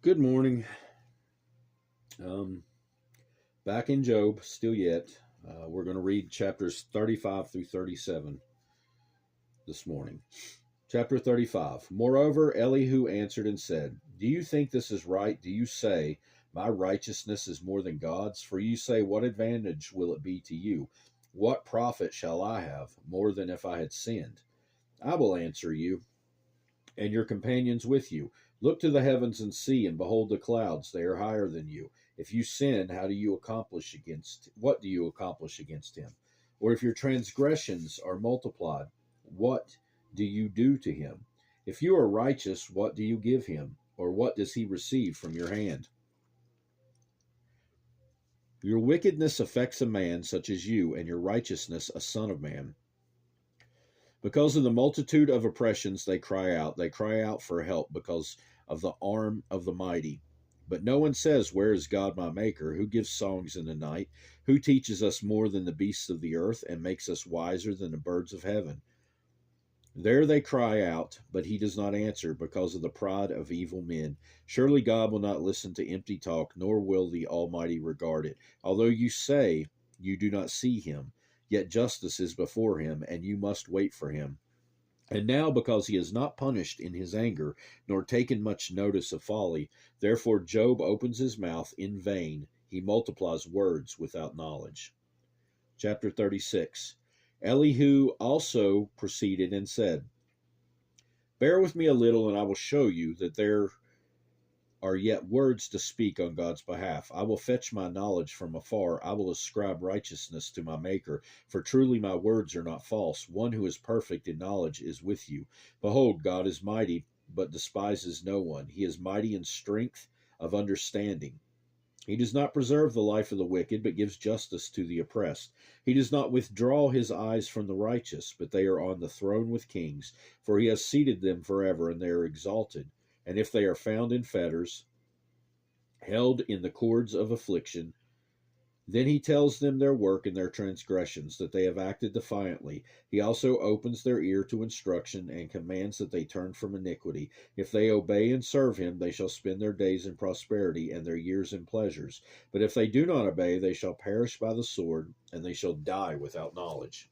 Good morning. Um, Back in Job, still yet. We're going to read chapters 35 through 37 this morning. Chapter 35. Moreover, Elihu answered and said, Do you think this is right? Do you say, My righteousness is more than God's? For you say, What advantage will it be to you? What profit shall I have, more than if I had sinned? I will answer you, and your companions with you. Look to the heavens and see, and behold the clouds, they are higher than you. If you sin, how do you accomplish against what do you accomplish against him? Or if your transgressions are multiplied, what do you do to him? If you are righteous, what do you give him? Or what does he receive from your hand? Your wickedness affects a man such as you, and your righteousness a son of man. Because of the multitude of oppressions they cry out. They cry out for help because of the arm of the mighty. But no one says, Where is God my Maker, who gives songs in the night, who teaches us more than the beasts of the earth, and makes us wiser than the birds of heaven? There they cry out, but he does not answer because of the pride of evil men. Surely God will not listen to empty talk, nor will the Almighty regard it. Although you say you do not see him, yet justice is before him, and you must wait for him. And now, because he has not punished in his anger, nor taken much notice of folly, therefore Job opens his mouth in vain. He multiplies words without knowledge. Chapter 36. Elihu also proceeded and said, Bear with me a little, and I will show you that there are yet words to speak on God's behalf. I will fetch my knowledge from afar. I will ascribe righteousness to my Maker. For truly my words are not false. One who is perfect in knowledge is with you. Behold, God is mighty, but despises no one. He is mighty in strength of understanding. He does not preserve the life of the wicked, but gives justice to the oppressed. He does not withdraw his eyes from the righteous, but they are on the throne with kings. For he has seated them forever, and they are exalted. And if they are found in fetters, held in the cords of affliction, then he tells them their work and their transgressions, that they have acted defiantly. He also opens their ear to instruction and commands that they turn from iniquity. If they obey and serve him, they shall spend their days in prosperity and their years in pleasures. But if they do not obey, they shall perish by the sword, and they shall die without knowledge.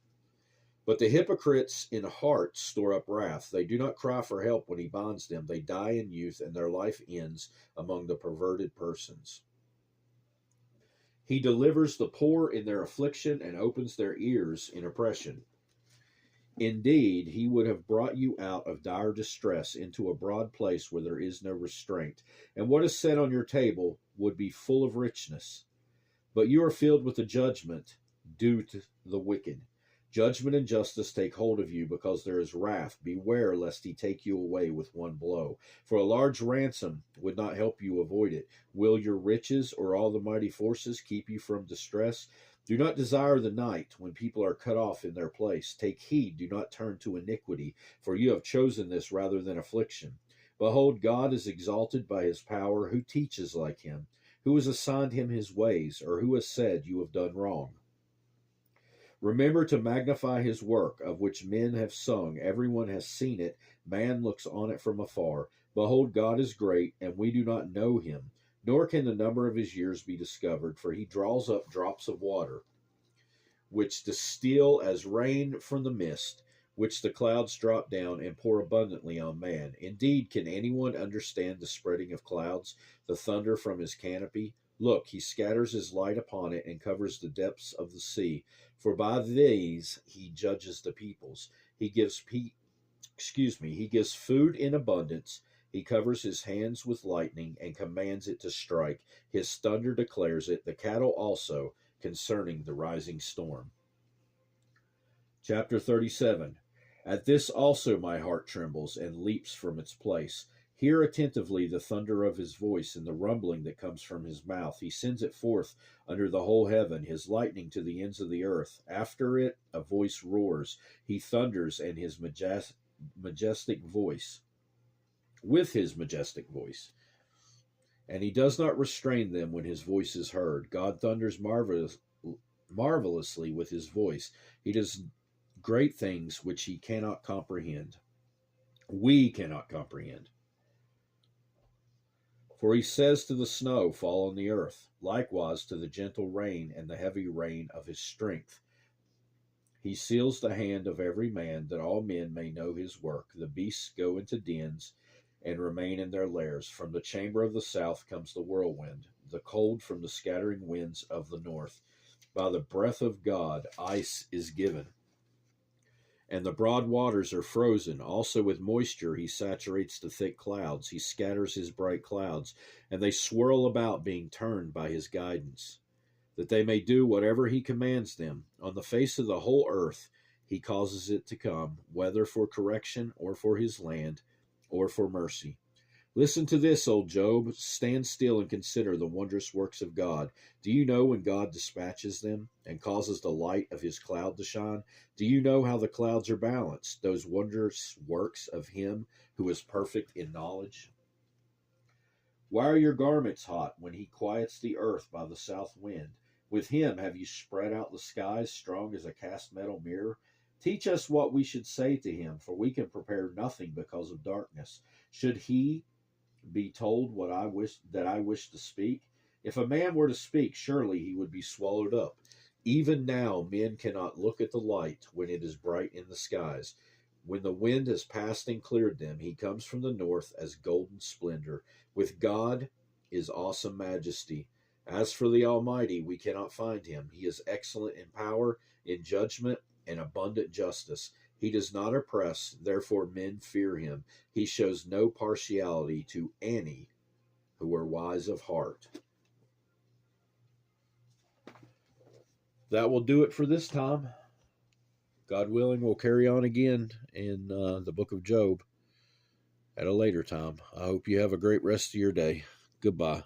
But the hypocrites in heart store up wrath. They do not cry for help when he binds them. They die in youth, and their life ends among the perverted persons. He delivers the poor in their affliction and opens their ears in oppression. Indeed, he would have brought you out of dire distress into a broad place where there is no restraint, and what is set on your table would be full of richness. But you are filled with the judgment due to the wicked. Judgment and justice take hold of you because there is wrath. Beware lest he take you away with one blow. For a large ransom would not help you avoid it. Will your riches or all the mighty forces keep you from distress? Do not desire the night when people are cut off in their place. Take heed, do not turn to iniquity, for you have chosen this rather than affliction. Behold, God is exalted by his power. Who teaches like him? Who has assigned him his ways, or who has said, You have done wrong? Remember to magnify his work, of which men have sung. Everyone has seen it. Man looks on it from afar. Behold, God is great, and we do not know him, nor can the number of his years be discovered. For he draws up drops of water, which distill as rain from the mist, which the clouds drop down and pour abundantly on man. Indeed, can anyone understand the spreading of clouds, the thunder from his canopy? Look, he scatters his light upon it and covers the depths of the sea. For by these he judges the peoples. He gives food in abundance. He covers his hands with lightning and commands it to strike. His thunder declares it, the cattle also, concerning the rising storm. Chapter 37. At this also my heart trembles and leaps from its place. Hear attentively the thunder of his voice and the rumbling that comes from his mouth. He sends it forth under the whole heaven, his lightning to the ends of the earth. After it, a voice roars. He thunders and his majestic voice, with his majestic voice. And he does not restrain them when his voice is heard. God thunders marvelously with his voice. He does great things which he cannot comprehend. We cannot comprehend. For he says to the snow, fall on the earth, likewise to the gentle rain and the heavy rain of his strength. He seals the hand of every man, that all men may know his work. The beasts go into dens and remain in their lairs. From the chamber of the south comes the whirlwind, the cold from the scattering winds of the north. By the breath of God, ice is given, and the broad waters are frozen. Also with moisture he saturates the thick clouds. He scatters his bright clouds, and they swirl about, being turned by his guidance, that they may do whatever he commands them. On the face of the whole earth he causes it to come, whether for correction or for his land or for mercy. Listen to this, O Job. Stand still and consider the wondrous works of God. Do you know when God dispatches them and causes the light of his cloud to shine? Do you know how the clouds are balanced, those wondrous works of him who is perfect in knowledge? Why are your garments hot when he quiets the earth by the south wind? With him have you spread out the skies, strong as a cast metal mirror? Teach us what we should say to him, for we can prepare nothing because of darkness. Should he be told what I wish to speak? If a man were to speak, surely he would be swallowed up. Even now men cannot look at the light when it is bright in the skies. When the wind has passed and cleared them, he comes from the north as golden splendor. With God is awesome majesty. As for the Almighty, we cannot find him. He is excellent in power, in judgment, and abundant justice. He does not oppress, therefore men fear him. He shows no partiality to any who are wise of heart. That will do it for this time. God willing, we'll carry on again in the book of Job at a later time. I hope you have a great rest of your day. Goodbye.